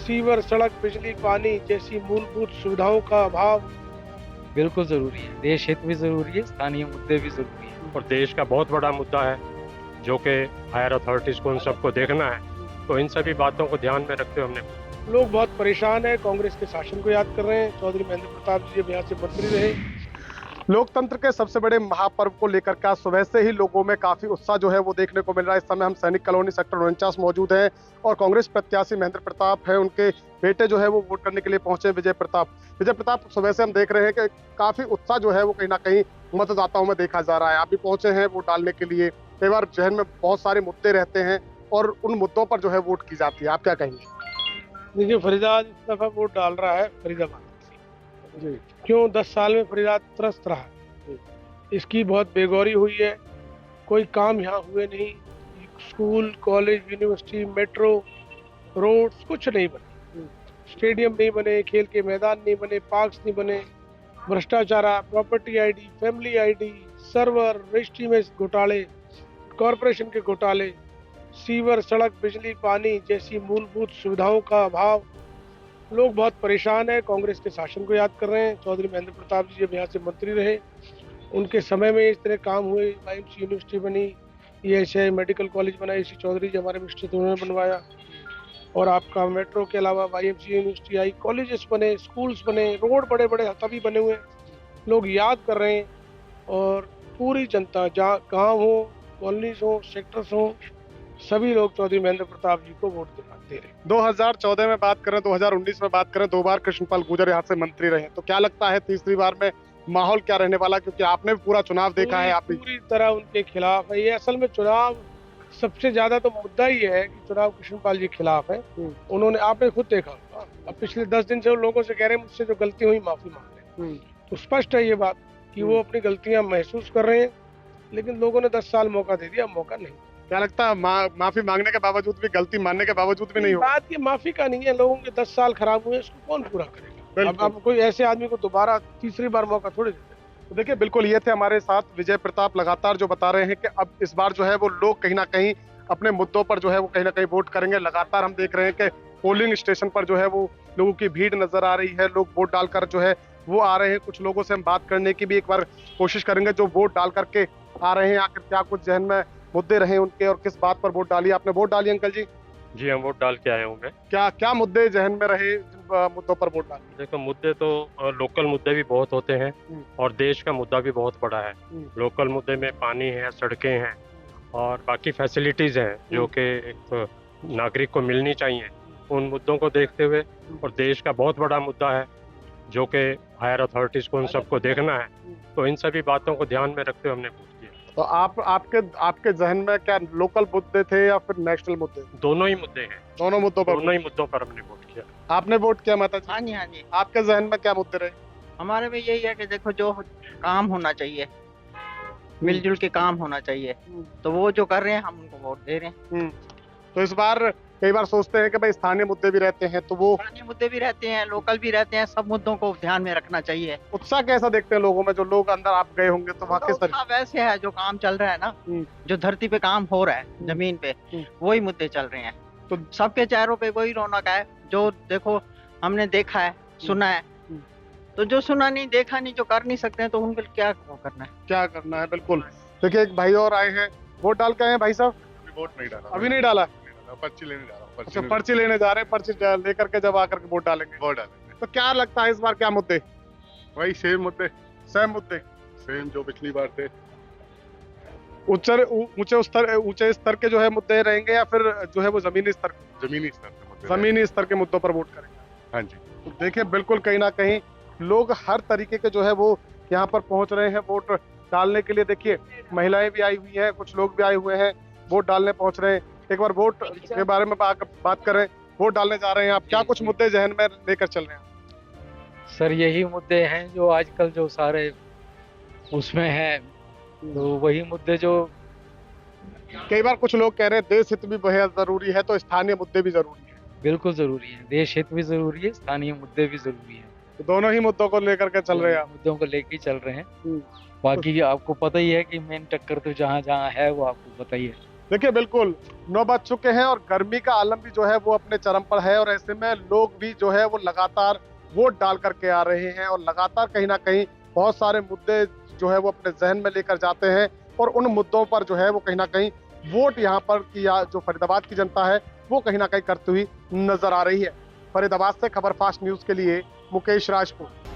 Sewer, सड़क, बिजली, पानी जैसी मूलभूत सुविधाओं का अभाव बिल्कुल जरूरी है। देश हित भी जरूरी है, स्थानीय मुद्दे भी जरूरी है। और देश का बहुत बड़ा मुद्दा है जो कि हायर अथॉरिटीज को उन सबको देखना है। तो इन सभी बातों को ध्यान में रखते हुए हमने लोग बहुत परेशान हैं, कांग्रेस के शासन को याद कर रहे हैं। चौधरी महेंद्र प्रताप जी अब यहाँ से मंत्री रहे। लोकतंत्र के सबसे बड़े महापर्व को लेकर का सुबह से ही लोगों में काफी उत्साह जो है वो देखने को मिल रहा है। इस समय हम सैनिक कॉलोनी सेक्टर 49 मौजूद हैं और कांग्रेस प्रत्याशी महेंद्र प्रताप है, उनके बेटे जो है वो वोट करने के लिए पहुंचे विजय प्रताप। विजय प्रताप, सुबह से हम देख रहे हैं कि काफी उत्साह जो है वो कहीं ना कहीं मतदाताओं में देखा जा रहा है। आप भी पहुंचे हैं वोट डालने के लिए। कई बार जहन में बहुत सारे मुद्दे रहते हैं और उन मुद्दों पर जो है वोट की जाती है, आप क्या कहेंगे? देखिए, फरीदाबाद इस दफा वोट डाल रहा है फरीदाबाद जी। क्यों? 10 साल में फरीदाबाद त्रस्त रहा, इसकी बहुत बेगौरी हुई है। कोई काम यहाँ हुए नहीं। School, college, university, metro, roads कुछ नहीं बने, स्टेडियम नहीं बने, खेल के मैदान नहीं बने, पार्क्स नहीं बने। भ्रष्टाचार, property ID, family ID, server, registry में घोटाले, कॉरपोरेशन के घोटाले, सीवर, सड़क, बिजली, पानी जैसी मूलभूत सुविधाओं का अभाव। लोग बहुत परेशान हैं, कांग्रेस के शासन को याद कर रहे हैं। चौधरी महेंद्र प्रताप जी अब यहाँ से मंत्री रहे, उनके समय में इस तरह काम हुए। IMC यूनिवर्सिटी बनी, ESI मेडिकल कॉलेज बना, AC चौधरी जी हमारे मिनिस्टर थे, उन्होंने बनवाया। और आपका मेट्रो के अलावा YMC यूनिवर्सिटी आई, कॉलेजेस बने, स्कूल्स बने, रोड बड़े बड़े तभी बने हुए हैं। लोग याद कर रहे हैं और पूरी जनता, जहाँ गाँव हो, कॉलोनीज हो, सेक्टर्स हो, सभी लोग चौधरी महेंद्र प्रताप जी को वोट दे रहे हैं। 2014 में बात करें, 2019 में बात करें, 2 बार कृष्णपाल गुर्जर यहाँ से मंत्री रहे, तो क्या लगता है तीसरी बार में माहौल क्या रहने वाला? क्योंकि आपने भी पूरा चुनाव देखा है। आप भी पूरी तरह उनके खिलाफ है। ये असल में चुनाव सबसे ज्यादा तो मुद्दा ही है कि चुनाव कृष्णपाल जी के खिलाफ है। उन्होंने, आपने खुद देखा, अब पिछले 10 दिन से वो लोगों से कह रहे हैं मुझसे जो गलती हुई माफी मांग लें। तो स्पष्ट है ये बात कि वो अपनी गलतियां महसूस कर रहे हैं, लेकिन लोगों ने 10 साल मौका दे दिया, मौका नहीं। क्या लगता है माफी मांगने के बावजूद भी, गलती मानने के बावजूद भी नहीं होगा? बात ये माफी का नहीं है। लोगों के 10 साल खराब हुए, इसको कौन पूरा करेगा? अब कोई ऐसे आदमी को दोबारा तीसरी बार मौका थोड़ी देते। तो देखिए, बिल्कुल ये थे हमारे साथ विजय प्रताप, लगातार जो बता रहे हैं कि अब इस बार जो है वो लोग कहीं ना कहीं अपने मुद्दों पर जो है वो कहीं ना कहीं वोट करेंगे। लगातार हम देख रहे हैं कि पोलिंग स्टेशन पर जो है वो लोगों की भीड़ नजर आ रही है। लोग वोट डालकर जो है वो आ रहे हैं। कुछ लोगों से हम बात करने की भी एक बार कोशिश करेंगे जो वोट डाल करके आ रहे हैं, आखिर क्या कुछ जहन में मुद्दे रहे उनके और किस बात पर वोट डाली। आपने वोट डाली अंकल जी? जी हम वोट डाल के आए होंगे। क्या मुद्दे जहन में रहे जिन मुद्दों पर वोट डाली? देखो, मुद्दे तो लोकल मुद्दे भी बहुत होते हैं और देश का मुद्दा भी बहुत बड़ा है। लोकल मुद्दे में पानी है, सड़कें हैं और बाकी फैसिलिटीज हैं जो कि एक नागरिक को मिलनी चाहिए। उन मुद्दों को देखते हुए और देश का बहुत बड़ा मुद्दा है जो कि हायर अथॉरिटीज को उन सबको देखना है। तो इन सभी बातों को ध्यान में रखते हुए हमने वोट किया। तो आपके जहन में क्या लोकल मुद्दे थे या फिर नेशनल मुद्दे? दोनों ही मुद्दे हैं। दोनों मुद्दों पर हमने वोट किया। आपने वोट किया माता जी? हाँ जी, हाँ जी। आपके जहन में क्या मुद्दे रहे? हमारे में यही है कि देखो, जो काम होना चाहिए, मिलजुल के काम होना चाहिए, तो वो जो कर रहे हैं हम उनको वोट दे रहे हैं। तो इस बार कई बार सोचते हैं कि भाई स्थानीय मुद्दे भी रहते हैं, तो वो स्थानीय मुद्दे भी रहते हैं, लोकल भी रहते हैं, सब मुद्दों को ध्यान में रखना चाहिए। उत्साह कैसा देखते हैं लोगों में? जो लोग अंदर आप गए होंगे तो वहाँ किस तरह? उत्साह वैसे है, जो काम चल रहा है ना, जो धरती पे काम हो रहा है जमीन पे, वही मुद्दे चल रहे हैं। तो सबके चेहरों पे वही रौनक है जो देखो हमने देखा है, सुना है। तो जो सुना नहीं, देखा नहीं, जो कर नहीं सकते हैं, तो उनको क्या करना है? क्या करना है? बिल्कुल। देखिए, एक भाई और आए हैं, वोट डाल के आए हैं भाई साहब? वोट नहीं डाला। अभी नहीं डाला? पर्ची लेने जा रहा हूँ। अच्छा, पर्ची लेने जा रहे हैं। पर्ची लेकर के जब आकर के वोट डालेंगे। वोट डालेंगे। तो क्या लगता है इस बार क्या मुद्दे? वही सेम मुद्दे, सेम मुद्दे, सेम जो पिछली बार थे। ऊंचे स्तर के जो है मुद्दे रहेंगे या फिर जो है वो जमीनी स्तर के मुद्दों पर वोट करेंगे? हाँ जी। तो देखिए, बिल्कुल कहीं ना कहीं लोग हर तरीके के जो है वो यहाँ पर पहुंच रहे हैं वोट डालने के लिए। देखिए, महिलाएं भी आई हुई हैं, कुछ लोग भी आए हुए हैं, वोट डालने पहुंच रहे हैं। एक बार वोट के बारे में बात करें, वोट डालने जा रहे हैं आप, क्या कुछ मुद्दे जहन में लेकर चल रहे हैं? सर, यही मुद्दे हैं जो आजकल जो सारे उसमें हैं, तो वही मुद्दे जो कई बार कुछ लोग कह रहे हैं देश हित भी बेहद जरूरी है, तो स्थानीय मुद्दे भी जरूरी है। बिल्कुल जरूरी है। देश हित भी जरूरी है, स्थानीय मुद्दे भी जरूरी है। तो दोनों ही मुद्दों को लेकर के चल रहे हैं आप? मुद्दों को लेके चल रहे हैं। बाकी आपको पता ही है कि मेन टक्कर तो जहाँ जहाँ है वो आपको पता ही है। देखिए बिल्कुल 9 बज चुके हैं और गर्मी का आलम भी जो है वो अपने चरम पर है और ऐसे में लोग भी जो है वो लगातार वोट डाल करके आ रहे हैं और लगातार कहीं ना कहीं बहुत सारे मुद्दे जो है वो अपने जहन में लेकर जाते हैं और उन मुद्दों पर जो है वो कहीं ना कहीं वोट यहाँ पर की जो फरीदाबाद की जनता है वो कहीं ना कहीं करती हुई नजर आ रही है। फरीदाबाद से खबर फास्ट न्यूज के लिए मुकेश राजपूत।